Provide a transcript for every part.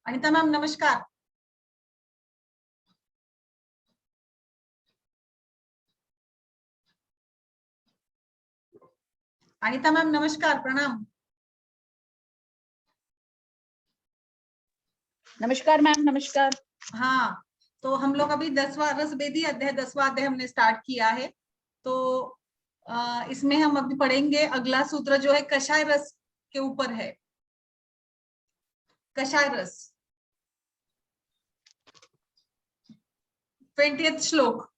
Anita ma'am नमस्कार। Anita ma'am नमस्कार, प्रणाम। नमस्कार मैम, नमस्कार। हाँ, तो हम लोग अभी 10वां रस वेदी अध्याय 10वां अध्याय हमने स्टार्ट किया है। तो इसमें हम अभी पढ़ेंगे अगला सूत्र जो है कषाय रस के ऊपर है। कषाय रस 20th श्लोक।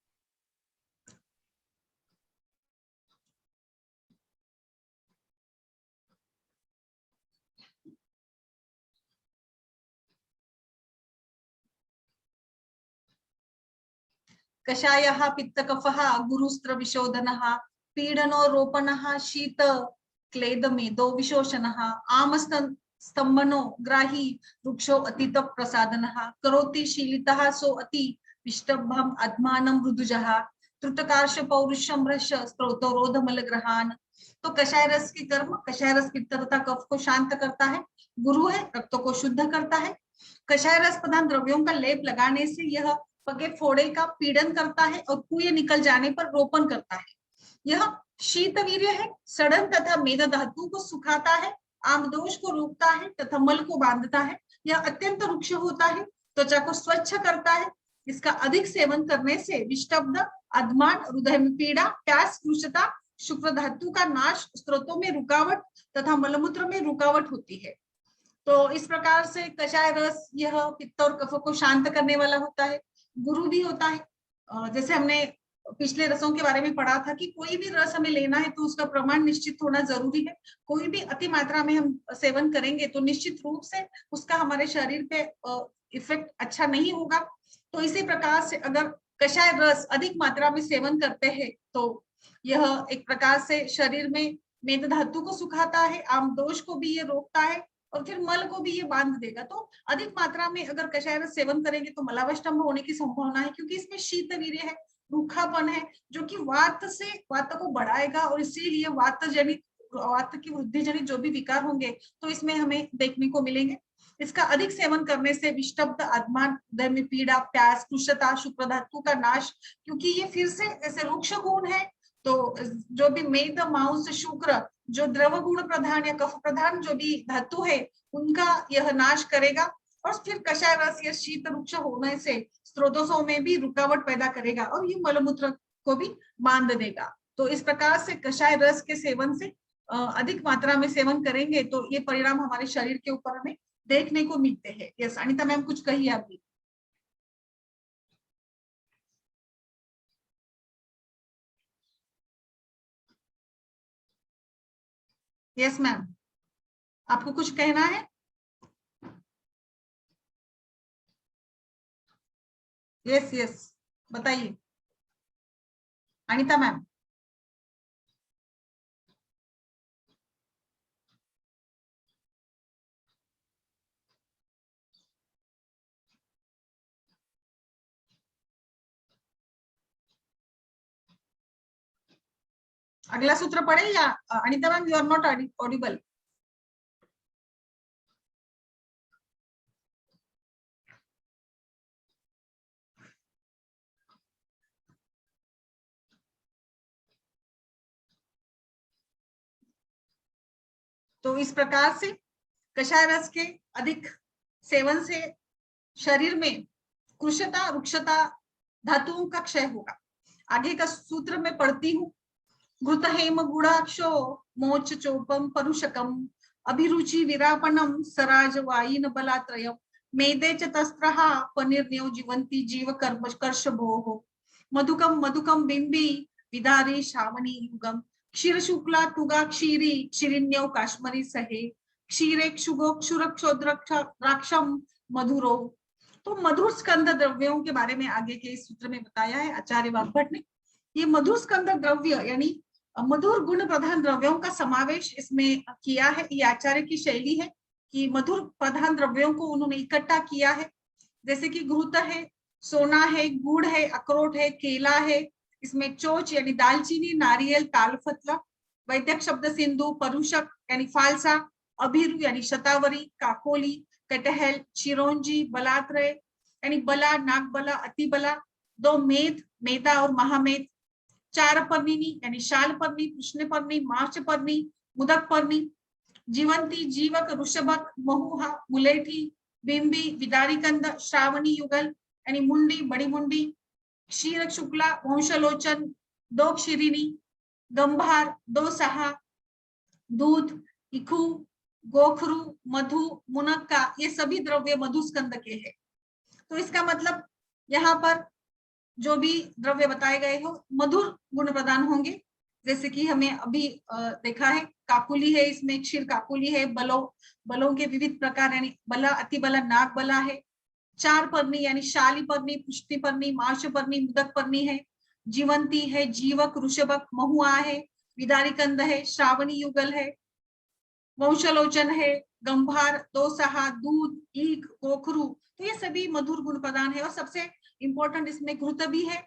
कषायः पित्तकफः गुरुस्त्र विशोधनः पीडनो रोपणः शीत क्लेदमे दो विशोषणः स्तंभनो ग्राही वृक्षो अतीत प्रसादनः करोति शीलितः सो अति विष्टभम अध्मानं मृदुजः त्रुटकार्ष पौरुषम भ्रश स्त्रोतो रोधमल ग्रहान। तो कषाय रस की कर्म, कषाय रस पित्त तथा कफ को शांत करता है, गुरु है, रक्तों को शुद्ध करता है। कषाय रस प्रधान द्रव्यों का लेप लगाने से यह पगे फोड़े का पीड़न करता है और कुएं निकल जाने पर रोपण करता है। यह शीतवीर्य है, सड़न तथा मेद धातु को सुखाता है, आमदोष को रोकता है तथा मल को बांधता है। यह अत्यंत रुक्ष होता है, त्वचा को स्वच्छ करता है। इसका अधिक सेवन करने से विष्टब्ध, अधमान, हृदय में पीड़ा, प्यास, कृशता, शुक्र धातु का नाश, स्त्रोतों में रुकावट तथा मलमूत्र में रुकावट होती है। तो इस प्रकार से कषाय रस यह पित्त और कफ को शांत करने वाला होता है, गुरु भी होता है। जैसे हमने पिछले रसों के बारे में पढ़ा था कि कोई भी रस हमें लेना है तो उसका प्रमाण निश्चित होना जरूरी है। कोई भी अति मात्रा में हम सेवन करेंगे तो निश्चित रूप से उसका हमारे शरीर पे इफेक्ट अच्छा नहीं होगा। तो इसी प्रकार से अगर कषाय रस अधिक मात्रा में सेवन करते हैं तो यह एक प्रकार से शरीर में मेद धातु को सुखाता है, आमदोष को भी ये रोकता है और फिर मल को भी ये बांध देगा। तो अधिक मात्रा में अगर कषाय रस सेवन करेंगे तो मलावष्टंभ होने की संभावना है, क्योंकि इसमें शीतवीर्य है, रूखापन है, जो कि वात को बढ़ाएगा और इसीलिए वात की वृद्धि जनित जो भी विकार होंगे तो इसमें हमें देखने को मिलेंगे। इसका अधिक सेवन करने से विष्टब्ध, अधमान, हृदय में पीड़ा, प्यास, कृशता, शुक्र धातु का नाश, क्योंकि ये फिर से ऐसे रुक्ष गुण है। तो जो भी मेद, मांस, शुक्र जो द्रव गुण प्रधान या कफ प्रधान जो भी धातु है उनका यह नाश करेगा और फिर कषाय रस या शीत रुक्ष होने से स्त्रोतों में भी रुकावट पैदा करेगा और ये मलमूत्र को भी बांध देगा। तो इस प्रकार से कषाय रस के सेवन से अधिक मात्रा में सेवन करेंगे तो ये परिणाम हमारे शरीर के ऊपर हमें देखने को मिलते हैं। यस अनिता मैम कुछ कहिए आप भी। यस मैम, आपको कुछ कहना है? यस यस बताइए अनिता मैम। अगला सूत्र पढ़े या Anita ma'am, you are not audible. तो इस प्रकार से कषाय रस के अधिक सेवन से शरीर में कृशता, रुक्षता, धातुओं का क्षय होगा। आगे का सूत्र मैं पढ़ती हूँ। घृत हेम गुणाक्षो मोच चोपम परुषकम अभिरुचि विरापणम सराज वायिन बलात्रयम मेदे च तस्त्रः पनिर्न्यो जीवन्ति जीव कर्षभोः मधुकम मधुकम बिंबी विदारी श्रावणी युगम क्षीर शुक्ला तुगा क्षीरी क्षीरिण्यो काश्मरी सहे क्षीरे क्षुगो क्षुरक्षोद्राक्षम मधुरो। तो मधुर स्कंद द्रव्यों के बारे में आगे के इस सूत्र में बताया है आचार्य वाग्भट ने। ये मधुर स्कंद द्रव्य यानी मधुर गुण प्रधान द्रव्यों का समावेश इसमें किया है। ये आचार्य की शैली है कि मधुर प्रधान द्रव्यों को उन्होंने इकट्ठा किया है, जैसे कि घृत है, सोना है, गुड़ है, अखरोट है, केला है, इसमें चोच यानी दालचीनी, नारियल, तालपत्र, वैद्यक शब्द सिंधु, परुषक यानी फालसा, अभिरु यानी शतावरी, काकोली, कटहल, चिरौंजी, बलात्रय यानी बला, नागबला, अतिबला, 2 मेध, मेधा और महामेध, 4 पर्णिनी यानी शालपर्णी, कृष्णपर्णी, मार्चपर्णी, मुदकपर्णी, जीवंती, जीवक, ऋषभक, महुहा, मुलेठी, बिंबी, विदारीकंद, श्रावणी युगल यानी मुंडी, बड़ी मुंडी, क्षीर शुक्ला, वंशलोचन, 2 क्षीरिणी, गंभार, 2 सहा, दूध, इखू, गोखरू, मधु, मुनक्का, ये सभी द्रव्य मधुस्कंद के हैं। तो इसका मतलब यहाँ पर जो भी द्रव्य बताए गए हो मधुर गुण प्रदान होंगे, जैसे कि हमें अभी देखा है काकुली है, इसमें क्षीर काकुली है, बलों के विविध प्रकार यानी बला, अतिबला, नाग बला है, 4 पर्णी यानी शाली पर्णी, पुष्टि पर्णी, मार्श पर्णी, मुदक पर्णी है, जीवंती है, जीवक, ऋषभक, महुआ है, विदारीकंद है, श्रावणी युगल है, वंशलोचन है, गंभार, 2 सहा, दूध, ईख, गोखरू, तो ये सभी मधुर गुण प्रदान है। और सबसे इंपॉर्टेंट इसमें घृत भी है,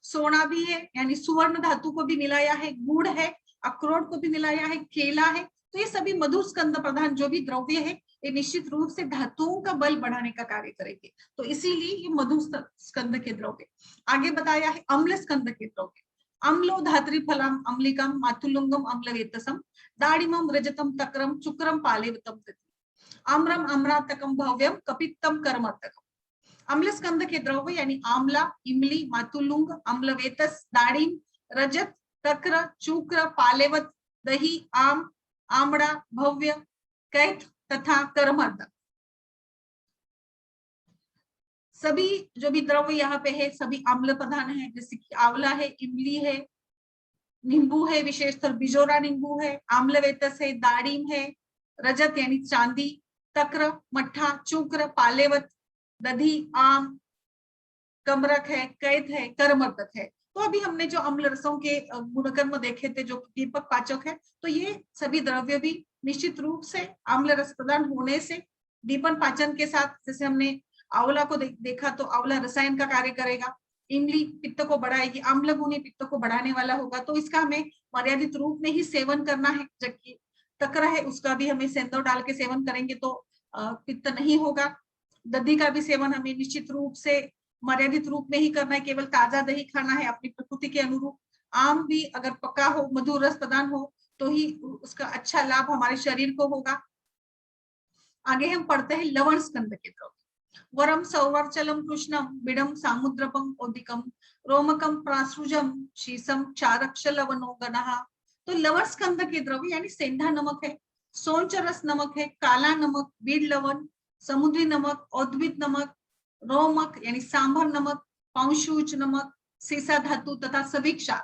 सोना भी है यानी सुवर्ण धातु को भी मिलाया है, गुड़ है, अखरोट को भी मिलाया है, केला है, तो ये सभी मधुर स्कंद प्रधान जो भी द्रव्य है ये निश्चित रूप से धातुओं का बल बढ़ाने का कार्य करेंगे, तो इसीलिए ये मधुर स्कंद के द्रव्य। आगे बताया है अम्ल स्कंद के द्रव्य, अम्लो धात्रिफलम अम्लिकम मातुलुंगम अम्लवेतसम दाड़िमम रजतम तक्रम चुक्रम पालेवतम आम्रम अम्रातकम भव्यम कपित्तम कर्मतकम। अम्ल स्कंद के द्रव्य यानी आमला, इमली, मातुलुंग, अम्लवेतस, दाड़िम, रजत, तक्र, चुक्र, पालेवत, दही, आम, आमड़ा, भव्य, कैथ तथा कर्मतक, सभी जो भी द्रव्य यहाँ पे है सभी अम्ल प्रधान है, जैसे कि आंवला है, इमली है, नींबू है, विशेषतर बिजोरा नींबू है, आम्लवेतस है, दाड़िम है, रजत यानी चांदी, तक्र, मट्ठा, चुक्र, पालेवत, दधी, आम, कमरक है, कैथ है, कर्मतक है। तो अभी हमने जो अम्ल रसों के गुणकर्म देखे थे जो दीपक पाचक है, तो ये सभी द्रव्य भी निश्चित रूप से अम्ल रस प्रदान होने से दीपन पाचन के साथ, जैसे हमने आंवला को देखा तो आंवला रसायन का कार्य करेगा, इमली पित्त को बढ़ाएगी, अम्ल गुणी पित्त को बढ़ाने वाला होगा, तो इसका हमें मर्यादित रूप में ही सेवन करना है, जबकि तक्र है उसका भी हमें सेंधव डाल के सेवन करेंगे तो पित्त नहीं होगा। दधी का भी सेवन हमें निश्चित रूप से मर्यादित रूप में ही करना है, केवल ताजा दही खाना है अपनी प्रकृति के अनुरूप। आम भी अगर पका हो, मधुर रस प्रदान हो तो ही उसका अच्छा लाभ हमारे शरीर को होगा। आगे हम पढ़ते हैं लवण स्कंद के द्रव्य, वरम सौवर्चलम कृष्णम बिडम सामुद्रपम ओदिकम रोमकम प्रासृजम शीसम क्षारक्ष लवणो गणः। तो लवण स्कंद के द्रव्य यानी सेंधा नमक है, सोंच रस नमक है, काला नमक, बीड़ लवण, समुद्री नमक, औद्भिद नमक, रोमक यानी सांभर नमक, पांशुज नमक, सीसा धातु तथा सभी क्षार।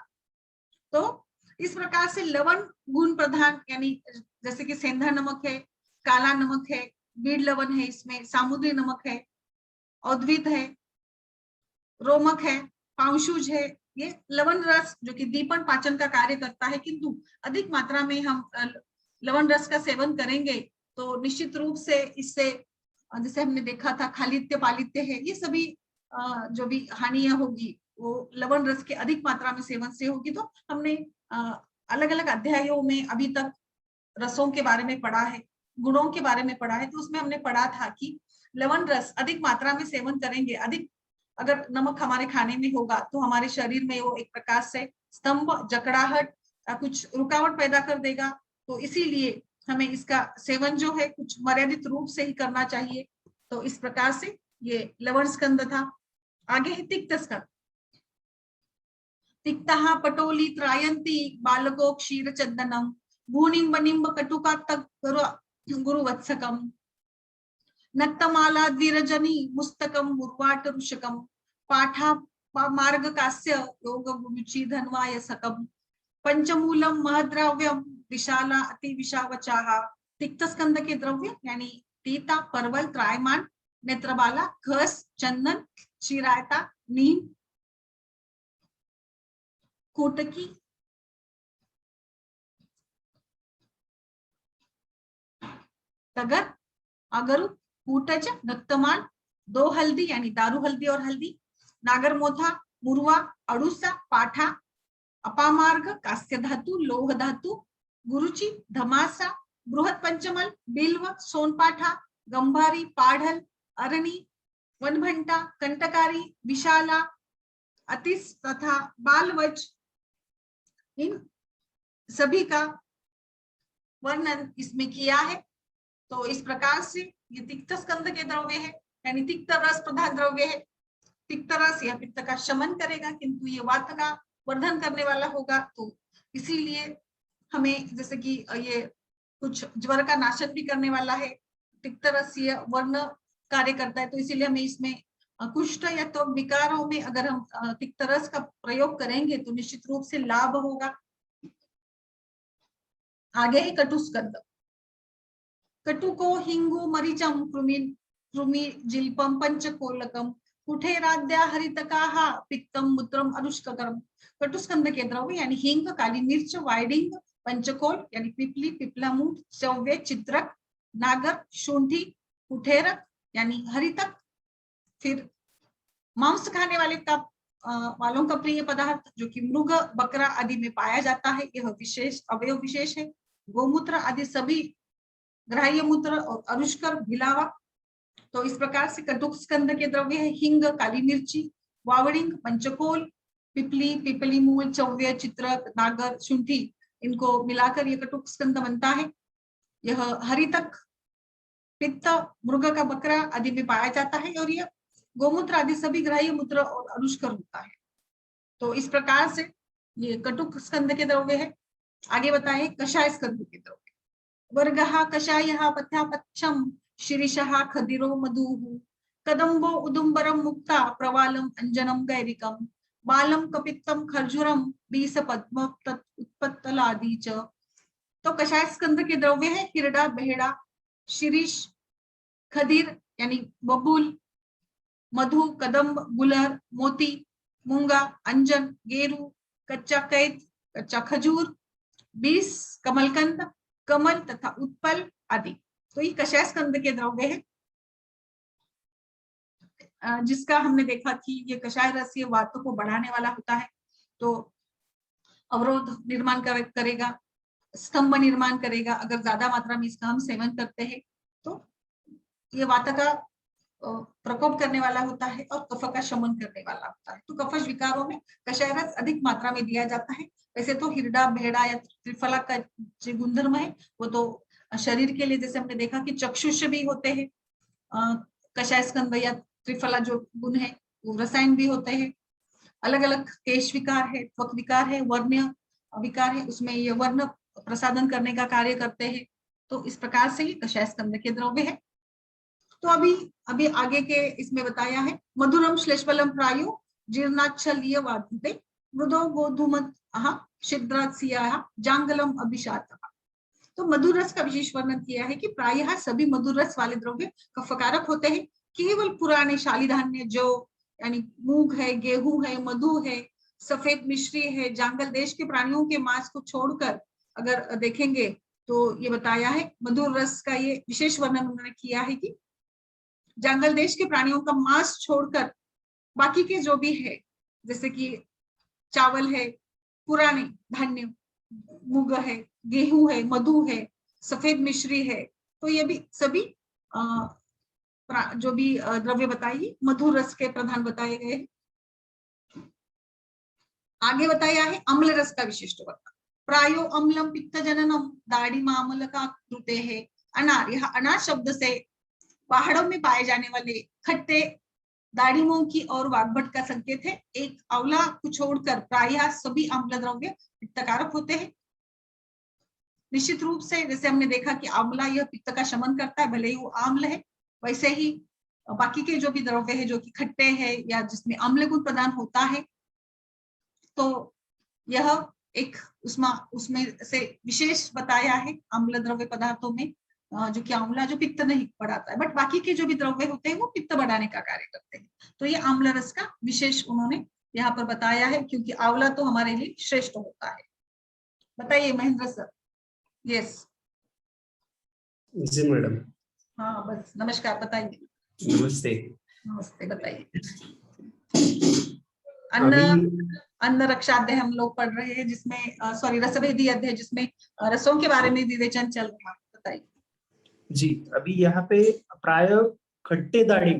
तो इस प्रकार से लवण गुण प्रधान यानी जैसे कि सेंधा नमक है, काला नमक है, बीड़ लवण है, इसमें सामुद्री नमक है, औद्भिद है, रोमक है, पांशुज है, ये लवण रस जो कि दीपन पाचन का कार्य करता है, किंतु अधिक मात्रा में हम लवण रस का सेवन करेंगे तो निश्चित रूप से इससे जैसे हमने देखा था खालित्य पालित्य है, ये सभी जो भी हानियां होगी वो लवण रस के अधिक मात्रा में सेवन से होगी। तो हमने अलग अलग अध्यायों में अभी तक रसों के बारे में पढ़ा है, गुणों के बारे में पढ़ा है, तो उसमें हमने पढ़ा था कि लवण रस अधिक मात्रा में सेवन करेंगे, अधिक अगर नमक हमारे खाने में होगा तो हमारे शरीर में वो एक प्रकार से स्तंभ, जकड़ाहट, कुछ रुकावट पैदा कर देगा, तो इसीलिए हमें इसका सेवन जो है कुछ मर्यादित रूप से ही करना चाहिए। तो इस प्रकार से ये लवण स्कंद था। आगे है तिक्त स्कंद, तिक्तः पटोली त्रायंती बालको क्षीर चंदनम भूनिम्ब निम्ब कटुका तक गुरुवत्सकम नक्तमाला द्विरजनी मुस्तकम मुर्वाट ऋषकम पाठा मार्ग कास्य योग गुरुचि धन्वाय सकम पंचमूलम महद्रव्यम विशाला अति विशावचाहा। तिक्त स्कंद के द्रव्य यानी तीता, परवल, त्रायमान, नेत्रबाला, घस, चंदन, चिरायता, नीम, कोटकी, तगर, अगरु, कूटज, नक्तमान, 2 हल्दी यानी दारू हल्दी और हल्दी, नागरमोथा, मुरवा, अड़ूसा, पाठा, अपामार्ग, कास्य धातु, लोह धातु, गुरुचि, धमासा, बृहत पंचमल, बिल्व, सोनपाठा, गंभारी, पाढ़ल, अरणी, वनभंटा, कंटकारी, विशाला, अतिस तथा बालवज, इन सभी का वर्णन इसमें किया है। तो इस प्रकार से ये तिक्त स्कंद के द्रव्य है, यानी तिक्त रस प्रधान द्रव्य है। तिक्त रस यह पित्त का शमन करेगा, किंतु ये वात का वर्धन करने वाला होगा। तो इसीलिए हमें जैसे कि ये कुछ ज्वर का नाशक भी करने वाला है, तिक्त रस ये वर्ण कार्य करता है। तो इसीलिए हमें इसमें कुष्ठ या तो विकारों में अगर हम तिक्त रस का प्रयोग करेंगे तो निश्चित रूप से लाभ होगा। आगे है कटुस्कंद। कटुको हिंगु मरीचम कृमि जिल्पम पंचकोलकम कुठेराद्या हरितकाः पित्तम मूत्रम अनुष्ककरम। कटुस्कंद के द्रव्य यानी हिंग, काली मिर्च, वाइडिंग, पंचकोल यानी पिपली, पिपलामूठ, चौवे, चित्रक, नागर, शुंठी, कुठेरक यानी हरितक, फिर मांस खाने वाले का वालों का प्रिय पदार्थ जो कि मृग, बकरा आदि में पाया जाता है, यह विशेष अवयव विशेष है। गोमूत्र आदि सभी ग्राह्य मूत्र और अनुष्कर गिलावा। तो इस प्रकार से कटुक स्कंद के द्रव्य है हिंग, काली मिर्ची, वावड़िंग, पंचकोल, पिपली, पिपली मूल, चौव्य, चित्रक, नागर, शुंठी, इनको मिलाकर यह कटुक स्कंद बनता है। यह हरितक, पित्त, मृग का बकरा आदि में पाया जाता है और यह गोमूत्र आदि सभी ग्राह्य मूत्र और अनुष्कर होता है। तो इस प्रकार से ये कटुक स्कंद के द्रव्य है। आगे बताए कषाय स्कंद के द्रव्य। वर्गः कषायः पथ्यापच्छम शिरीषः खदिरो मधुः कदम्बो उदुम्बरम मुक्ता प्रवालम अंजनम गैरिकम बालम कपित्तम खर्जूरम बीस पद्म उत्पत्तलादि च। तो कषाय स्कंद के द्रव्य है हिरडा, बेहड़ा, शिरीष, खदीर यानी बबूल, मधु, कदम्ब, गुलर, मोती, मूंगा, अंजन, गेरू, कच्चा कैद, कच्चा खजूर, 20 कमलकंद, कमल तथा उत्पल आदि। तो ये कषाय स्कंद के द्रव्य है, जिसका हमने देखा कि ये कषाय रस ये वात को बढ़ाने वाला होता है, तो अवरोध निर्माण करेगा, स्तंभ निर्माण करेगा। अगर ज्यादा मात्रा में इसका हम सेवन करते हैं तो ये वात का प्रकोप करने वाला होता है और कफ का शमन करने वाला होता है। तो कफज विकारों में कषाय रस अधिक मात्रा में दिया जाता है। वैसे तो हिरडा, बेहड़ा या त्रिफला का जो गुणधर्म है वो तो शरीर के लिए, जैसे हमने देखा कि चक्षुष भी होते हैं कषाय स्कंद या त्रिफला जो गुण है वो रसायन भी होते हैं। अलग अलग केश विकार है, त्वक विकार है, वर्ण विकार है, उसमें ये वर्ण प्रसादन करने का कार्य करते हैं। तो इस प्रकार से ये कषाय स्कंद के द्रव्य है। तो अभी आगे के इसमें बताया है मधुरम श्लेष्मलम प्रायो जीर्णाच्छलीय वादते मृदो गोधूमत छिद्रात्सिया जांगलम अभिशातः। तो मधुर रस का विशेष वर्णन किया है कि प्रायः सभी मधुर रस वाले द्रव्य कफकारक होते हैं। केवल पुराने शाली धान्य जो यानी मूंग है, गेहूं है, मधु है, सफेद मिश्री है, जांगल देश के प्राणियों के मांस को छोड़कर अगर देखेंगे तो ये बताया है मधुर रस का ये विशेष वर्णन उन्होंने किया है कि जंगल देश के प्राणियों का मांस छोड़कर बाकी के जो भी है, जैसे कि चावल है, पुराने धान्य, मूंग है, गेहूं है, मधु है, सफेद मिश्री है, तो ये भी सभी जो भी द्रव्य बताइए मधुर रस के प्रधान बताए गए हैं। आगे बताया है अम्ल रस का विशिष्ट वर्णन। प्रायो अम्लम पित्त जननम दाढ़ी मामल का कृते है अनार। यह अनार शब्द से पहाड़ों में पाए जाने वाले खट्टे दाढ़ियों की और वाग्भट का संकेत है। एक आंवला को छोड़कर प्रायः सभी अम्ल द्रव्य पित्तकारक होते हैं। निश्चित रूप से जैसे हमने देखा कि आंवला यह पित्त का शमन करता है, भले ही वो आम्ल है, वैसे ही बाकी के जो भी द्रव्य है जो कि खट्टे हैं या जिसमें अम्ल गुण प्रदान होता है, तो यह एक उसमें से विशेष बताया है अम्ल द्रव्य पदार्थों में जो कि आंवला जो पित्त नहीं बढ़ाता है, बट बाकी के जो भी द्रव्य होते हैं वो पित्त बढ़ाने का कार्य करते हैं। तो ये आम्ल रस का विशेष उन्होंने यहाँ पर बताया है, क्योंकि आंवला तो हमारे लिए श्रेष्ठ होता है। बताइए महेंद्र सर। यस जी मैडम। हाँ बस नमस्कार, बताइए। नमस्ते। नमस्ते, बताइए। अभी अन्न रक्षाध्याय हम लोग पढ़ रहे हैं, जिसमें सॉरी रसभेदी अध्याय, जिसमें रसों के बारे में विवेचन चल रहा है। बताइए। जी, अभी यहाँ पे प्राय खट्टे दाढ़ी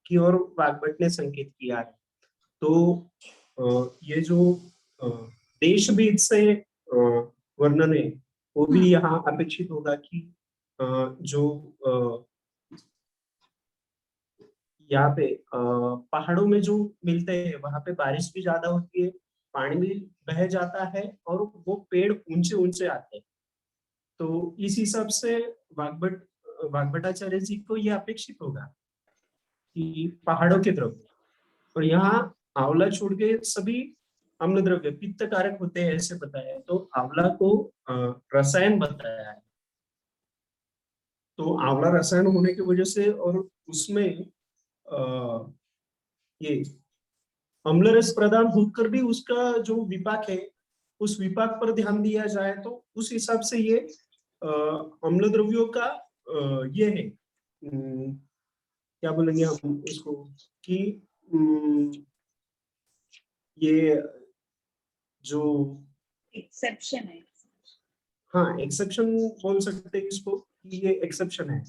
की ओर वाग्भट ने संकेत किया है। तो ये जो अ, देश भेद से वर्णन है वो भी यहाँ अपेक्षित होगा कि जो यहाँ पे पहाड़ों में जो मिलते हैं वहां पे बारिश भी ज्यादा होती है, पानी भी बह जाता है और वो पेड़ ऊंचे ऊंचे आते हैं। तो इस हिसाब से वाग्भट वाग्भटाचार्य जी को यह अपेक्षित होगा कि पहाड़ों के द्रव्य, और यहाँ आंवला छोड़ के सभी अम्ल द्रव्य पित्त कारक होते हैं ऐसे बताया है। तो आंवला को रसायन बताया है। तो आंवला रसायन होने की वजह से और उसमें ये अम्ल रस प्रदान होकर भी उसका जो विपाक है उस विपाक पर ध्यान दिया जाए तो उस हिसाब से ये अम्ल द्रव्यों का ये है, क्या बोलेंगे हम उसको कि ये जो एक्सेप्शन है। हाँ एक्सेप्शन बोल सकते हैं इसको कि ये एक्सेप्शन है।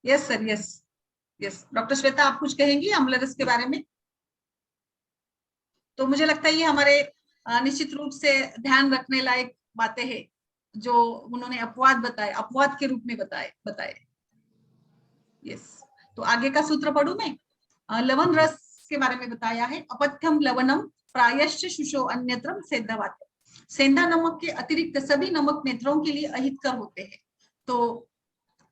Yes sir, yes yes. Doctor Shweta, आप कुछ कहेंगी अम्ल रस के बारे में? तो मुझे लगता है ये हमारे निश्चित रूप से ध्यान रखने लायक बातें हैं जो उन्होंने अपवाद बताए, अपवाद के रूप में बताए बताए। यस, तो आगे का सूत्र पढ़ूं मैं। लवण रस के बारे में बताया है, अपथ्यम लवणम प्रायश्च शुशो अन्यत्रम सेंधावात। सेंधा नमक के अतिरिक्त सभी नमक नेत्रों के लिए अहितकर होते हैं। तो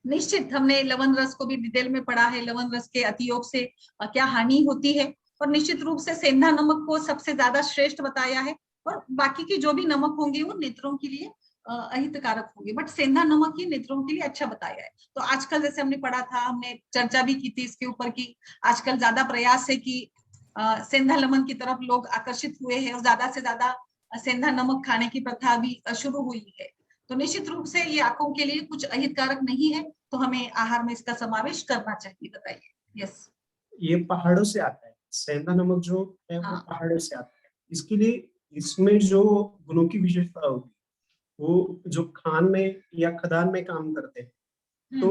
निश्चित हमने लवण रस को भी डिटेल में पढ़ा है, लवण रस के अतियोग से क्या हानि होती है, और निश्चित रूप से सेंधा नमक को सबसे ज्यादा श्रेष्ठ बताया है, और बाकी की जो भी नमक होंगे वो नेत्रों के लिए अहितकारक होंगे, बट सेंधा नमक ही नेत्रों के लिए अच्छा बताया है। तो आजकल जैसे हमने पढ़ा था, हमने चर्चा भी की थी इसके ऊपर की आजकल ज्यादा प्रयास है कि सेंधा नमक की तरफ लोग आकर्षित हुए हैं और ज्यादा से ज्यादा सेंधा नमक खाने की प्रथा भी शुरू हुई है। तो निश्चित रूप से ये आंखों के लिए कुछ अहितकारक नहीं है, तो हमें आहार में इसका समावेश करना चाहिए। बताइए। यस, ये पहाड़ों से आता है, सेंधा नमक जो है वो हाँ, पहाड़ों से आता है। इसके लिए इसमें जो गुणों की विशेषता होगी वो जो खान में या खदान में काम करते हैं तो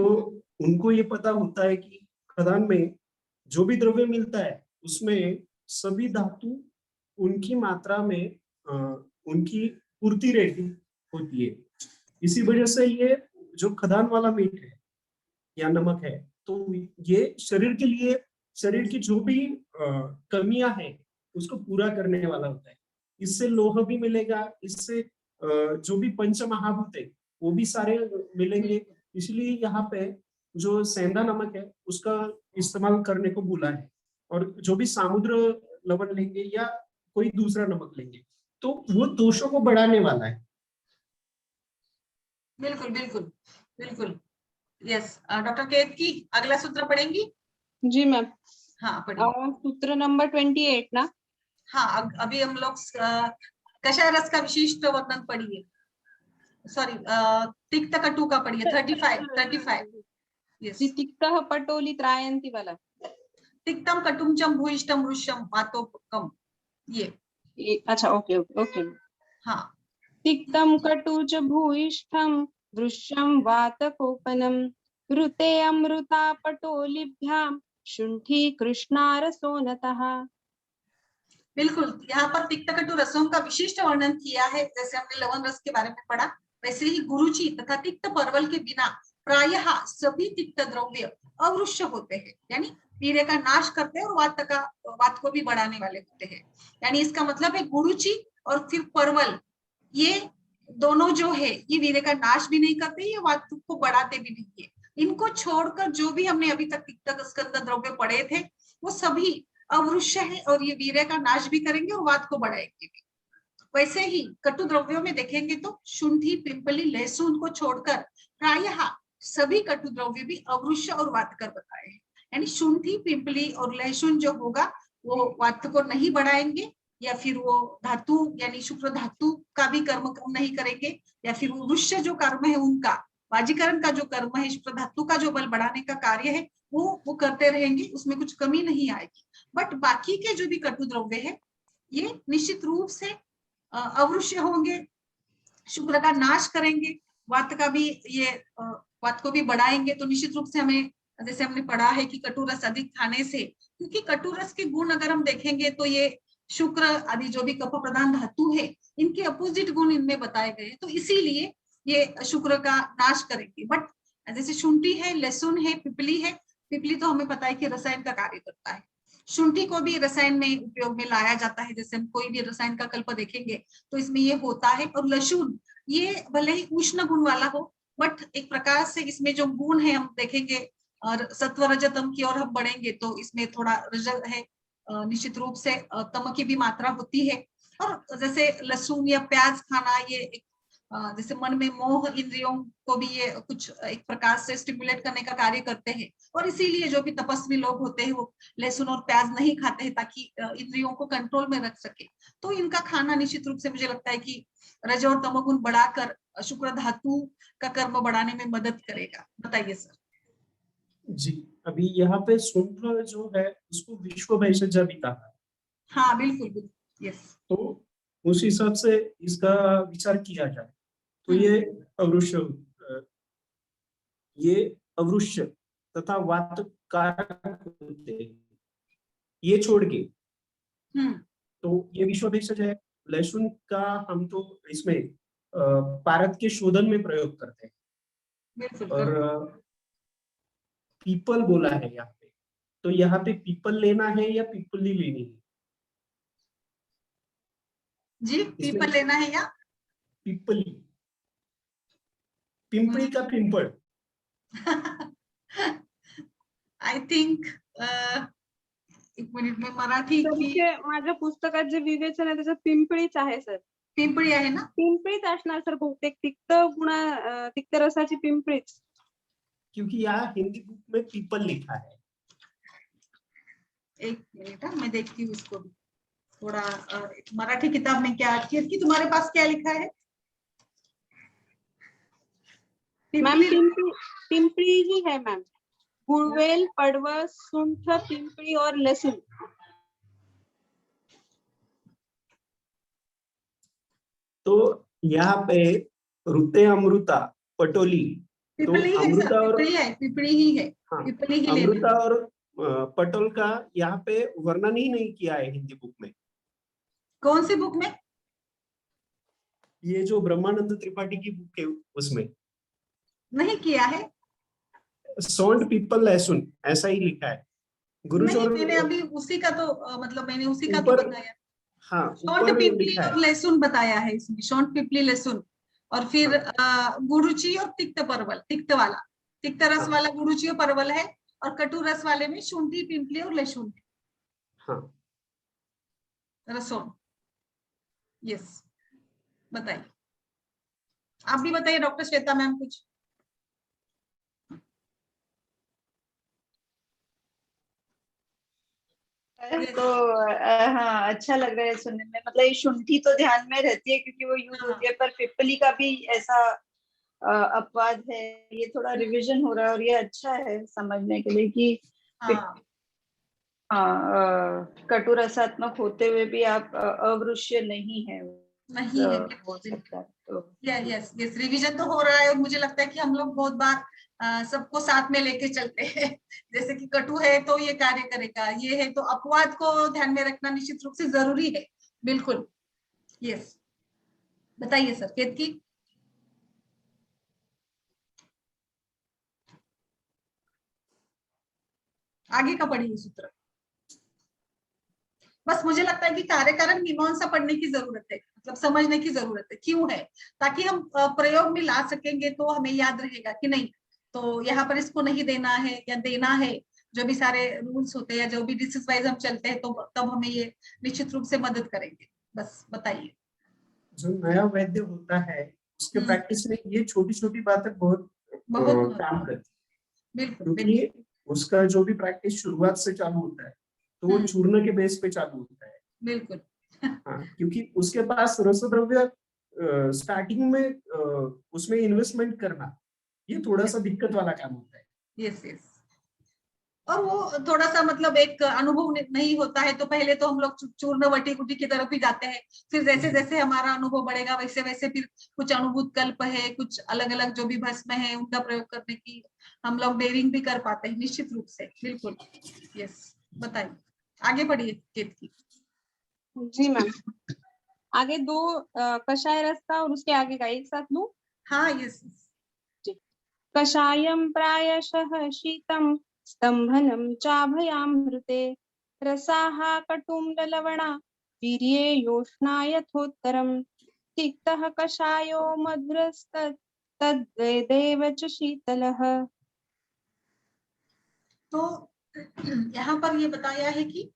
उनको ये पता होता है कि खदान में जो भी द्रव्य मिलता है उसमें सभी धातु उनकी मात्रा में उनकी पूर्ति रहती होती है। इसी वजह से ये जो खदान वाला मीट है या नमक है तो ये शरीर के लिए, शरीर की जो भी कमियां हैं उसको पूरा करने वाला होता है। इससे लोह भी मिलेगा, इससे जो भी पंच महाभूत है वो भी सारे मिलेंगे। इसलिए यहाँ पे जो सेंधा नमक है उसका इस्तेमाल करने को बोला है। और जो भी समुद्र लवण लेंगे या कोई दूसरा नमक लेंगे तो वो दोषों को बढ़ाने वाला है। बिल्कुल बिल्कुल बिल्कुल। यस, डॉक्टर केतकी अगला सूत्र पढ़ेंगी? जी मैम। हाँ पढ़िए। सूत्र नंबर 28 ना। हाँ, अभी हम लोग कषाय रस का विशिष्ट वर्णन पढ़िए। सॉरी, तिक्त कटु का पढ़िए। 35। यस। तिक्तः पटोली त्रायन्ति वाला। तिक्तम कटुम च भूयिष्ठम रुष्यम वातोपकम, ये। अच्छा, ओके ओके ओके। हाँ, तिक्तम कटु च भूयिष्ठम दृश्यम वातकोपनम ऋते अमृता पटोलिभ्याम शुंठी कृष्णारसोनतः। बिल्कुल। यहाँ पर तिक्त कटु रसों का विशिष्ट वर्णन किया है। जैसे हमने लवण रस के बारे में पढ़ा, वैसे ही गुरुची तथा तिक्त परवल के बिना प्रायः सभी तिक्त द्रव्य अवरुष्य होते हैं, यानी पीड़े का नाश करते हैं और वात को भी बढ़ाने वाले होते हैं। यानी इसका मतलब है गुरुची और फिर परवल, ये दोनों जो है ये वीर्य का नाश भी नहीं करते, ये वात को बढ़ाते भी नहीं है। इनको छोड़कर जो भी हमने अभी तक तिक्त स्कंद द्रव्य पढ़े थे वो सभी अवरुष्य है और ये वीर्य का नाश भी करेंगे और वात को बढ़ाएंगे भी। वैसे ही कटु द्रव्यों में देखेंगे तो शुंठी, पिंपली, लहसुन को छोड़कर प्रायः सभी कटु द्रव्य भी अवरुष्य और वातकर बताए हैं। यानी शुंठी, पिंपली और लहसुन जो होगा वो वात को नहीं बढ़ाएंगे, या फिर वो धातु यानी शुक्र धातु का भी कर्म नहीं करेंगे, या फिर वो वृक्ष जो कर्म है उनका, वाजीकरण का जो कर्म है, शुक्र धातु का जो बल बढ़ाने का कार्य है वो करते रहेंगे, उसमें कुछ कमी नहीं आएगी। बट बाकी के जो भी कटु द्रव्य है ये निश्चित रूप से अवरुष्य होंगे, शुक्र का नाश करेंगे, वात का भी ये वात को भी बढ़ाएंगे। तो निश्चित रूप से हमें, जैसे हमने पढ़ा है कि कटु रस अधिक खाने से, क्योंकि कटु रस के गुण अगर हम देखेंगे तो ये शुक्र आदि जो भी कफ प्रधान धातु है इनके अपोजिट गुण इनमें बताए गए, तो इसीलिए ये शुक्र का नाश करेंगे। बट जैसे शुंठी है, लहसुन है, पिपली है, पिपली तो हमें पता है कि रसायन का कार्य करता है, शुंठी को भी रसायन में उपयोग में लाया जाता है। जैसे हम कोई भी रसायन का कल्प देखेंगे तो इसमें ये होता है। और लहसुन ये भले ही उष्ण गुण वाला हो, बट एक प्रकार से इसमें जो गुण है हम देखेंगे और सत्व रजतम की ओर हम बढ़ेंगे तो इसमें थोड़ा रजत है, निश्चित रूप से तम की भी मात्रा होती है। और जैसे लहसुन या प्याज खाना ये एक जैसे मन में मोह इंद्रियों को भी ये कुछ एक प्रकार से स्टिमुलेट करने का कार्य करते हैं। और इसीलिए जो भी तपस्वी लोग होते हैं वो लहसुन और प्याज नहीं खाते हैं ताकि इंद्रियों को कंट्रोल में रख सके। तो इनका खाना निश्चित रूप से मुझे लगता है कि रज और तमोगुण बढ़ाकर शुक्र धातु का कर्म बढ़ाने में मदद करेगा। बताइए सर। जी, अभी यहाँ पे शुक्र जो है उसको विश्व भेषज भी कहा है। हाँ बिल्कुल बिल्कुल, यस। तो उस हिसाब से इसका विचार किया जाए तो ये अवरुष्य तथा वात कारक होते हैं, ये छोड़ के तो ये विश्व भेषज है। लहसुन का हम तो इसमें पारद के शोधन में प्रयोग करते हैं। बिल्कुल। और पीपल बोला है यहाँ पे, तो यहाँ पे पीपल लेना है या पीपली लेनी है? जी, पीपल लेना है या पीपली, पिंपली का पिंपल। आय थिंक एक मिनिट में मराठी की माझ्या पुस्तकात जे विवेचन आहे त्याच्यात पिंपळीच आहे सर. पिंपळी आहे ना? पिंपळीच असणार सर बहुतेक, तिक्त रसाची पिंपळीच, क्योंकि यहाँ हिंदी बुक में पीपल लिखा है। एक मिनट, मैं देखती हूँ इसको भी थोड़ा। मराठी किताब में क्या की तुम्हारे पास क्या लिखा है? मैम पिंपली ही है मैम। गुड़वेल, पड़वल, सुंठ, पिंपली और लहसुन। तो यहाँ पे रुते, अमृता, पटोली, तो अमृता और पिपली ही है। हाँ, पिपली ही अमृता और पटोल का यहाँ पे वर्णन ही नहीं किया है हिंदी बुक में। कौन सी बुक में? ये जो ब्रह्मानंद त्रिपाठी की बुक है उसमें नहीं किया है। सौंठ, पीपल, लहसुन ऐसा ही लिखा है। गुरुश और मैंने अभी उसी का तो मतलब मैंने उसी का तो बताया। हाँ, शौंठ, पिपली और लहसुन बताया है इसमें। शौंठ, पिपली, लहसुन और फिर गुरुची और तिक्त परवल, तिक्त वाला, तिक्त रस वाला गुरुची और परवल है, और कटु रस वाले में शुंठी, पिंपली और लहसुन है। हाँ, रसों। यस, बताइए। आप भी बताइए डॉक्टर श्वेता मैम कुछ। तो हाँ, अच्छा लग रहा है सुनने में। मतलब ये शुंठी तो ध्यान में रहती है क्योंकि वो यूज होती है, पर पिपली का भी ऐसा अपवाद है। ये थोड़ा रिवीजन हो रहा है और ये अच्छा है समझने के लिए कि कटु रसात्मक होते हुए भी आप अवरुष्य नहीं है हो सकता है। तो यस रिवीजन तो हो रहा है, और मुझे लगता है कि हम लोग बहुत बार सबको साथ में लेके चलते हैं। जैसे कि कटु है तो ये कार्य करेगा, ये है तो अपवाद को ध्यान में रखना निश्चित रूप से जरूरी है। बिल्कुल, यस। बताइए सर, केतकी। आगे का पढ़िए सूत्र। बस मुझे लगता है कि कार्यकारण मीमांसा पढ़ने की जरूरत है, मतलब समझने की जरूरत है क्यों है, ताकि हम प्रयोग में ला सकेंगे तो हमें याद रहेगा कि नहीं तो यहाँ पर इसको नहीं देना है या देना है। जो भी सारे रूल्स होते हैं या जो भी डिसीज वाइज हम चलते हैं तो तब हमें ये निश्चित रूप से मदद करेंगे। बस बताइए। जो नया वैद्य होता है उसके प्रैक्टिस में ये छोटी छोटी बातें बहुत काम करती है, क्योंकि उसका जो भी प्रैक्टिस शुरुआत से चालू होता है तो वो चूर्ण के बेस पे चालू होता है। बिल्कुल। हाँ, क्योंकि उसके पास रसद्रव्य स्टार्टिंग में उसमें इन्वेस्टमेंट करना ये थोड़ा सा दिक्कत वाला काम होता है। यस यस, और वो थोड़ा सा मतलब एक अनुभव नहीं होता है, तो पहले तो हम लोग चूर्ण वटी कुटी की तरफ ही जाते हैं, फिर जैसे जैसे हमारा अनुभव बढ़ेगा वैसे वैसे फिर कुछ अनुभूत कल्प है, कुछ अलग अलग जो भी भस्म है उनका प्रयोग करने की हम लोग डेयरिंग भी कर पाते हैं निश्चित रूप से। बिल्कुल, यस, बताइए, आगे बढ़िए केतकी। जी मैम, आगे दो कषाय रस का और उसके आगे का एक साथ लूं। हाँ, यस। कषायं प्रायशः शीतं स्तंभनं चाभयामृते रसाः कटुम्बलवणा वीर्ये योष्णा यथोत्तरम् तिक्तः कषायो मधुरस्तत् तद्वेदेव च शीतलः। तो यहाँ पर ये बताया है कि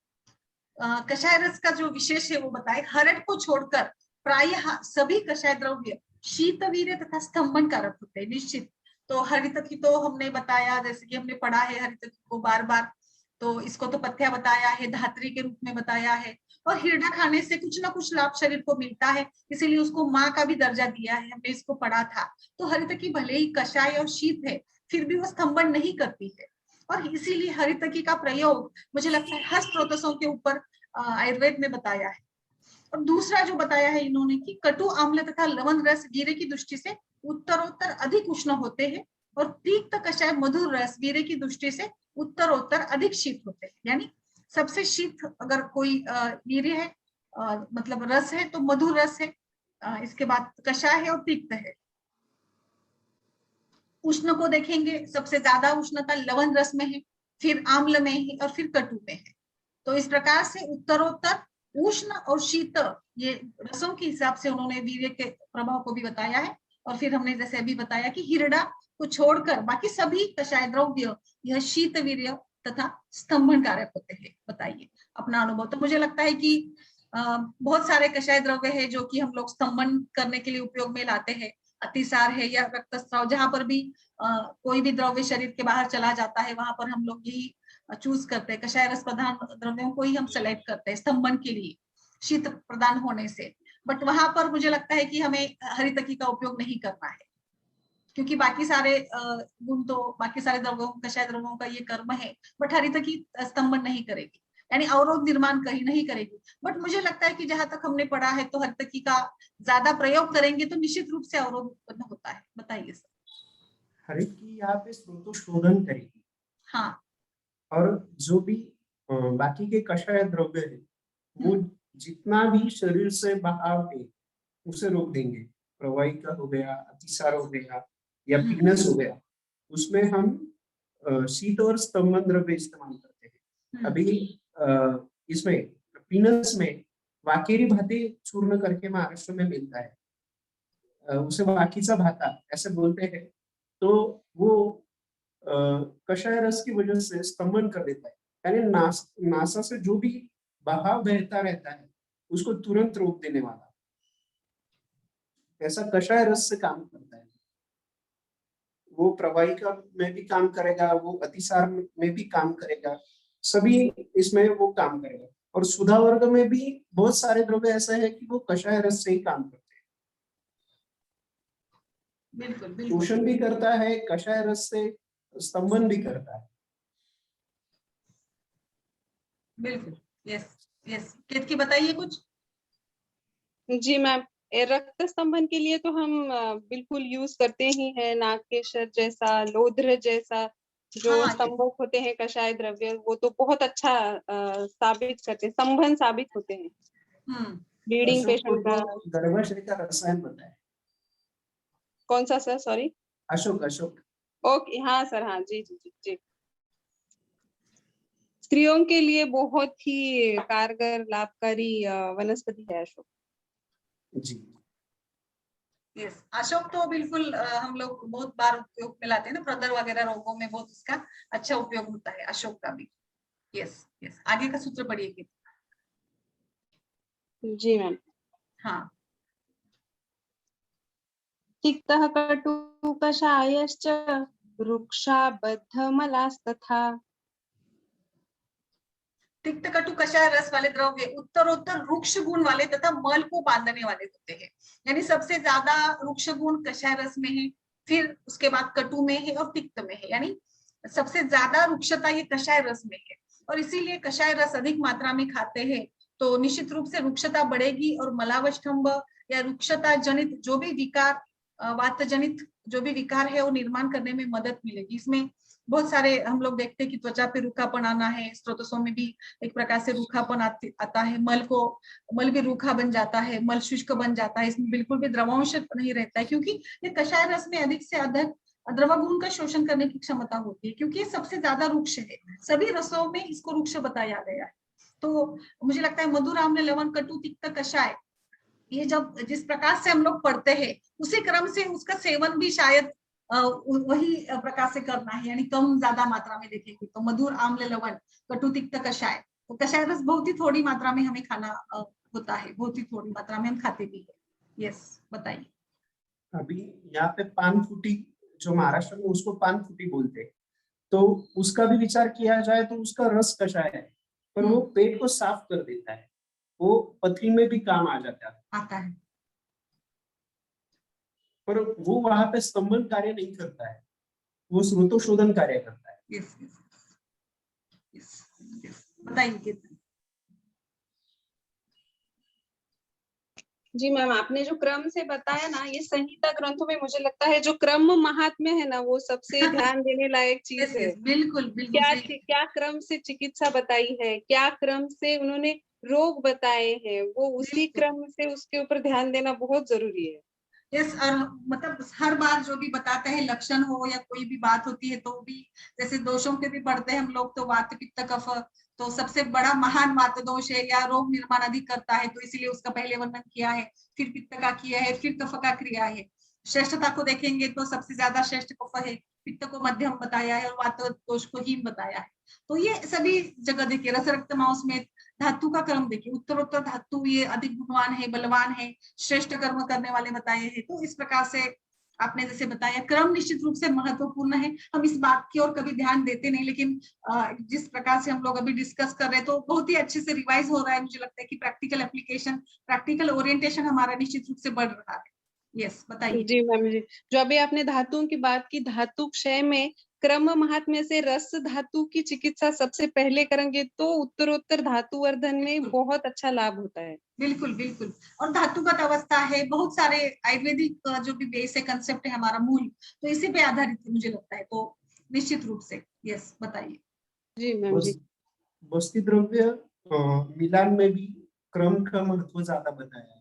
कषाय रस का जो विशेष है वो बताए, हरड़ को छोड़कर प्रायः सभी कषाय द्रव्य शीतवीर्य तथा स्तंभन कारक होते हैं निश्चित। तो हरितकी तो हमने बताया, जैसे कि हमने पढ़ा है हरितकी को बार बार, तो इसको तो पथ्या बताया है, धात्री के रूप में बताया है, और हिरडा खाने से कुछ ना कुछ लाभ शरीर को मिलता है, इसीलिए उसको माँ का भी दर्जा दिया है, हमने इसको पढ़ा था। तो हरितकी भले ही कषाय और शीत है, फिर भी वो स्तंभन नहीं करती है, और इसीलिए हरितकी का प्रयोग मुझे लगता है हर स्रोतों के ऊपर आयुर्वेद में बताया है। और दूसरा जो बताया है इन्होंने कि कटु आम्ल तथा लवण रस वीर्य की दृष्टि से उत्तरोत्तर अधिक उष्ण होते हैं, और तीक्त कषाय मधुर रस वीर्य की दृष्टि से उत्तरोत्तर अधिक शीत होते हैं। यानी सबसे शीत अगर कोई वीर्य है, मतलब रस है, तो मधुर रस है, इसके बाद कषाय है और तीक्त है। उष्ण को देखेंगे, सबसे ज्यादा उष्णता लवण रस में है, फिर आम्ल में है, और फिर कटु में है। तो इस प्रकार से उत्तरोत्तर उष्ण और शीत, ये रसों के हिसाब से उन्होंने वीर्य के प्रभाव को भी बताया है। और फिर हमने जैसे अभी बताया कि हिरडा को छोड़कर बाकी सभी कषाय द्रव्य यह शीत वीर्य तथा स्तंभन कारक होते हैं। बताइए अपना अनुभव। तो मुझे लगता है कि बहुत सारे कषाय द्रव्य है जो कि हम लोग स्तंभन करने के लिए उपयोग में लाते हैं। अतिसार है या रक्तस्राव, जहां पर भी कोई भी द्रव्य शरीर के बाहर चला जाता है, वहां पर हम लोग यही चूज करते हैं, कषाय रस प्रधान द्रव्यों को ही हम सेलेक्ट करते हैं स्तंभन के लिए, शीत प्रदान होने से। बट वहां पर मुझे लगता है कि हमें हरितकी का उपयोग नहीं करना है, क्योंकि बाकी सारे गुण तो बाकी सारे द्रव्यों, कषाय द्रव्यों का ये कर्म है, बट हरितकी स्तंभन नहीं करेगी, यानी अवरोध निर्माण कहीं नहीं करेगी। बट मुझे लगता है कि जहां तक हमने पढ़ा है तो हरितकी का ज्यादा प्रयोग करेंगे तो निश्चित रूप से अवरोध उत्पन्न होता है। बताइए सर। हरितकी यहाँ पे स्रोत शोधन करेगी। हाँ, और जो भी बाकी के कषाय द्रव्य है वो जितना भी शरीर से बहाव है उसे रोक देंगे। प्रवाही का हो गया, अतिसार हो गया या पीनस हो गया, उसमें हम शीत और स्तंभन द्रव्य इस्तेमाल करते हैं। अभी इसमें पीनस में वाकेरी भाते चूर्ण करके महाराष्ट्र में मिलता है, उसे वाकीचा भाता ऐसे बोलते हैं। तो वो कषाय रस की वजह से स्तंभन कर देता है, यानी नासा से जो भी बहाव बहता रहता है उसको तुरंत रोक देने वाला, ऐसा कषाय रस से काम करता है। वो प्रवाहिका में भी काम करेगा, वो अतिसार में भी काम करेगा, सभी इसमें वो काम करेगा। और सुधा वर्ग में भी बहुत सारे द्रव्य ऐसे हैं कि वो कषाय रस से ही काम करते हैं। बिल्कुल बिल्कुल, पोषण भी करता है, कषाय रस से स्तंभन भी करता है। बिल्कुल, यस यस। केतकी बताइए कुछ। जी मैम, रक्त स्तंभन के लिए तो हम बिल्कुल यूज करते ही हैं नागकेशर जैसा, लोध्र जैसा जो हाँ, स्तंभक होते हैं कषाय द्रव्य, वो तो बहुत अच्छा साबित करते हैं, स्तंभन साबित होते हैं ब्लीडिंग अशोक को पेशेंट का। तो गर्भाशय का रसायन पता है। कौन सा sir, sorry? Ashok, Ashok. Okay, हाँ सर, हाँ जी जी जी जी। स्त्रियों के लिए बहुत ही कारगर लाभकारी वनस्पति है अशोक। जी, यस। अशोक तो बिल्कुल हम लोग बहुत बार उपयोग में लाते हैं ना, प्रदर वगैरह रोगों में बहुत इसका अच्छा उपयोग होता है अशोक का भी। यस यस, आगे का सूत्र पढ़िए। जी मैम। हाँ, तिक्तः कटु कषायश्च वृक्षाबद्धमलास्तथा। तिक्त कटु कषाय रस वाले द्रव्य उत्तरोत्तर रुक्ष गुण वाले तथा मल को बांधने वाले होते हैं। यानी सबसे ज्यादा रुक्ष गुण कषाय रस में है, फिर उसके बाद कटु में है और तिक्त में है। यानी सबसे ज्यादा रुक्षता ये कषाय रस में है, और इसीलिए कषाय रस अधिक मात्रा में खाते हैं तो निश्चित रूप से रुक्षता बढ़ेगी और मलावष्ठंभ या रुक्षता जनित जो भी विकार, वात जनित जो भी विकार है वो निर्माण करने में मदद मिलेगी। इसमें बहुत सारे हम लोग देखते हैं कि त्वचा पे रूखापन आना है, स्रोतों में भी एक प्रकार से रूखापन आता है, मल भी रूखा बन जाता है, मल शुष्क बन जाता है, इसमें बिल्कुल भी द्रवांश नहीं रहता है, क्योंकि ये कषाय रस में अधिक से अधिक द्रवगुण का शोषण करने की क्षमता होती है, क्योंकि ये सबसे ज्यादा रुक्ष है, सभी रसों में इसको रुक्ष बताया गया है। तो मुझे लगता है मधुर, आम्ल, लवण, कटु, तिक्त, कषाय, ये जब जिस प्रकार से हम लोग पढ़ते हैं उसी क्रम से उसका सेवन भी शायद वही प्रकार से करना है, यानी कम ज्यादा मात्रा में देखेंगे तो मधुर, आम्ल, लवण, कटु, तिक्त, कषाय। तो कषाय रस बहुत ही थोड़ी मात्रा में हमें खाना होता है, बहुत ही थोड़ी मात्रा में हम खाते भी है। यस, बताइए। अभी यहाँ पे पान फूटी, जो महाराष्ट्र में उसको पान फूटी बोलते हैं, तो उसका भी विचार किया जाए तो उसका रस कषाय है, पर वो पेट को साफ कर देता है, वो पथरी में भी काम आ जाता है, आता है, पर वो वहां पे स्तंभन कार्य नहीं करता है, वो स्रोतोशोधन कार्य करता है। यस यस यस, बताइए। जी मैम, आपने जो क्रम से बताया ना, ये संहिता ग्रंथों में मुझे लगता है जो क्रम महात्म्य है ना, वो सबसे ध्यान देने लायक चीज है। बिल्कुल बिल्कुल क्या क्रम से चिकित्सा बताई है, क्या क्रम से उन्होंने रोग बताए हैं, वो उसी क्रम से उसके ऊपर ध्यान देना बहुत जरूरी है। यस, और मतलब हर बार जो भी बताते हैं लक्षण हो या कोई भी बात होती है तो भी, जैसे दोषों के भी पढ़ते हैं हम लोग, तो वात, पित्त, कफ, तो सबसे बड़ा महान वात दोष है या रोग निर्माण अधिक करता है, तो इसीलिए उसका पहले वर्णन किया है, फिर पित्त का किया है, फिर कफ का क्रिया है। श्रेष्ठता को देखेंगे तो सबसे ज्यादा श्रेष्ठ कफ है, पित्त को मध्यम बताया है और वात दोष को हीन बताया है। तो ये सभी जगह देखिए, रस, रक्त, मांस में धातु का क्रम देखिए, उत्तरोत्तर धातु ये अधिक गुणवान है, बलवान है, श्रेष्ठ कर्म करने वाले बताए हैं। तो इस प्रकार से आपने जैसे बताया, क्रम निश्चित रूप से महत्वपूर्ण है। हम इस बात की ओर कभी ध्यान देते नहीं, लेकिन जिस प्रकार से हम लोग अभी डिस्कस कर रहे हैं तो बहुत ही अच्छे से रिवाइज हो रहा है। मुझे लगता है कि प्रैक्टिकल एप्लीकेशन, प्रैक्टिकल ओरिएंटेशन हमारा निश्चित रूप से बढ़ रहा है। यस, बताइए। जी मैम जी, जो अभी आपने धातुओं की बात की, धातु क्षय में क्रम महात्म्य से रस धातु की चिकित्सा सबसे पहले करेंगे तो उत्तरोत्तर धातु वर्धन में बहुत अच्छा लाभ होता है। बिल्कुल बिल्कुल, और धातुगत अवस्था है, बहुत सारे आयुर्वेदिक जो भी बेस है, कंसेप्ट है हमारा मूल, तो इसी पे आधारित है मुझे लगता है, तो निश्चित रूप से। यस, बताइए। जी मैम जी। वस्तु द्रव्य मिलान में भी क्रम का महत्व ज्यादा बताया है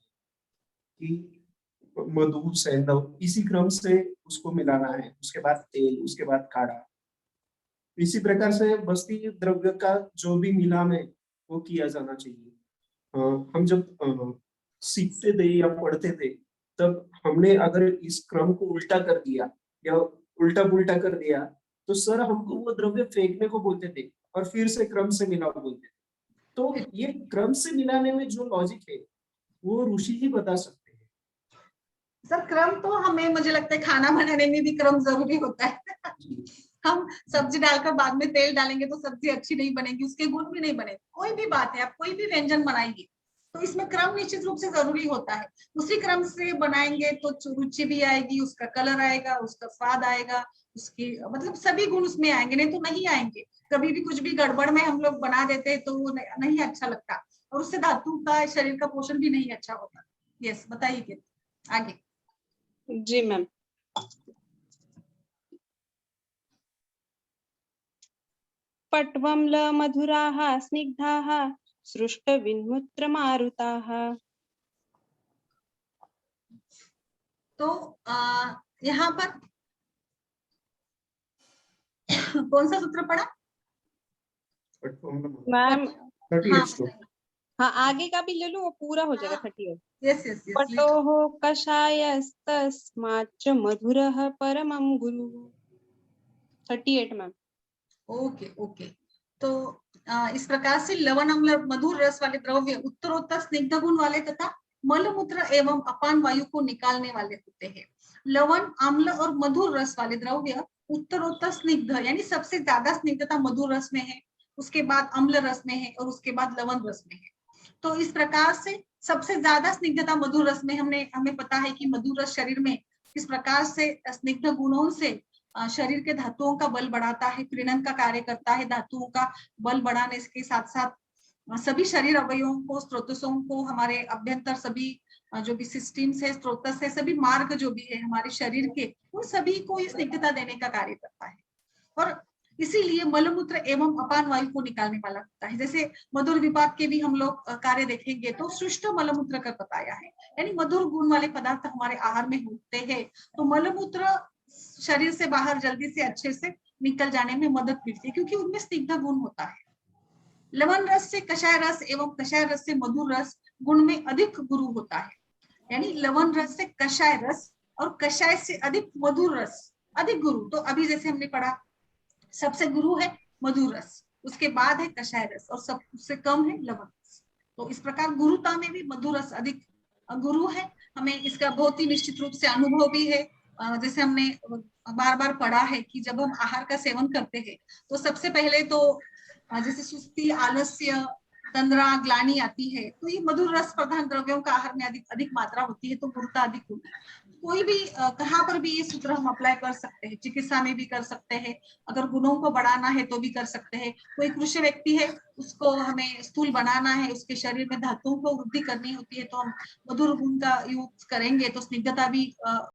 कि मधु, सैंधव, इसी क्रम से उसको मिलाना है, उसके बाद तेल, उसके बाद काढ़ा। इसी प्रकार से वस्तु द्रव्य का जो भी मिलान है वो किया जाना चाहिए। हम जब सीखते थे या पढ़ते थे तब हमने अगर इस क्रम को उल्टा कर दिया या उल्टा पुल्टा कर दिया तो सर हमको वो द्रव्य फेंकने को बोलते थे और फिर से क्रम से मिलाओ बोलते थे। तो ये क्रम से मिलाने में जो लॉजिक है वो ऋषि ही बता सकते हैं। सर क्रम तो हमें, मुझे लगता है खाना बनाने में भी क्रम जरूरी होता है। हम सब्जी डालकर बाद में तेल डालेंगे तो सब्जी अच्छी नहीं बनेगी, उसके गुण भी नहीं बनेंगे। कोई भी बात है, आप कोई भी व्यंजन बनाएंगे तो इसमें क्रम निश्चित रूप से जरूरी होता है। उसी क्रम से बनाएंगे तो रुचि भी आएगी, उसका कलर आएगा, उसका स्वाद आएगा, उसकी मतलब सभी गुण उसमें आएंगे, नहीं तो नहीं आएंगे। कभी भी कुछ भी गड़बड़ में हम लोग बना देते हैं तो वो नहीं अच्छा लगता, और उससे धातु का, शरीर का पोषण भी नहीं अच्छा होता। यस, बताइए आगे। जी मैम। पट्वम्ल मधुराः स्निग्धाः सृष्ट विन्मुत्र मारुताः। तो यहाँ पर कौन सा सूत्र पढ़ा मैम? हाँ, आगे का भी ले लो, वो पूरा हो जाएगा 38। यस यस यस, पटोः कषायस्तस्माच्च मधुरः परमं गुरुः। 38 मैम। Okay okay. तो इस प्रकार से लवण, अम्ल, मधुर रस वाले द्रव्य उत्तरोत्तर स्निग्ध गुण वाले तथा मलमूत्र एवं अपान वायु को निकालने वाले होते हैं। लवण, अम्ल और मधुर रस वाले द्रव्य उत्तरोत्तर स्निग्ध, यानी सबसे ज्यादा स्निग्धता मधुर रस में है, उसके बाद अम्ल रस में है और उसके बाद लवण रस में है। तो इस प्रकार से सबसे ज्यादा स्निग्धता मधुर रस में हमें पता है कि मधुर रस शरीर में किस प्रकार से स्निग्ध गुणों से शरीर के धातुओं का बल बढ़ाता है, प्रीणन का कार्य करता है, धातुओं का बल बढ़ाने के साथ साथ सभी शरीर अवयवों को, स्रोतसों को, हमारे अभ्यंतर सभी जो भी सिस्टम्स है, स्रोतस है, सभी मार्ग जो भी है हमारे शरीर के, उन सभी को ये स्निग्धता देने का कार्य करता है। और इसीलिए मलमूत्र एवं अपान वायु को निकालने वाला होता है। जैसे मधुर विपाक के भी हम लोग कार्य देखेंगे तो शुष्ट मलमूत्र का बताया है, यानी मधुर गुण वाले पदार्थ हमारे आहार में होते हैं, तो मलमूत्र शरीर से बाहर जल्दी से अच्छे से निकल जाने में मदद मिलती है, क्योंकि उनमें स्निग्ध गुण होता है। लवण रस से कषाय रस एवं कषाय रस से मधुर रस गुण में अधिक गुरु होता है, यानी लवण रस से कषाय रस और कषाय से अधिक मधुर रस, अधिक गुरु। तो अभी जैसे हमने पढ़ा, सबसे गुरु है मधुर रस, उसके बाद है कषाय रस और सबसे कम है लवण रस। तो इस प्रकार गुरुता में भी मधुर रस अधिक गुरु है। हमें इसका बहुत ही निश्चित रूप से अनुभव भी है। जैसे हमने बार बार पढ़ा है कि जब हम आहार का सेवन करते हैं तो सबसे पहले तो जैसे सुस्ती, आलस्य, तंद्रा, ग्लानि आती है, तो ये मधुर रस प्रधान द्रव्यों का आहार में अधिक मात्रा होती है, तो गुरुता अधिक होती है। कोई भी कहाँ पर भी ये सूत्र हम अप्लाई कर सकते हैं, चिकित्सा में भी कर सकते हैं, अगर गुणों को बढ़ाना है तो भी कर सकते हैं। कोई कृषि व्यक्ति है, उसको हमें स्थूल बनाना है, उसके शरीर में धातुओं को वृद्धि करनी होती है, तो हम मधुर गुण का यूज करेंगे तो स्निग्धता भी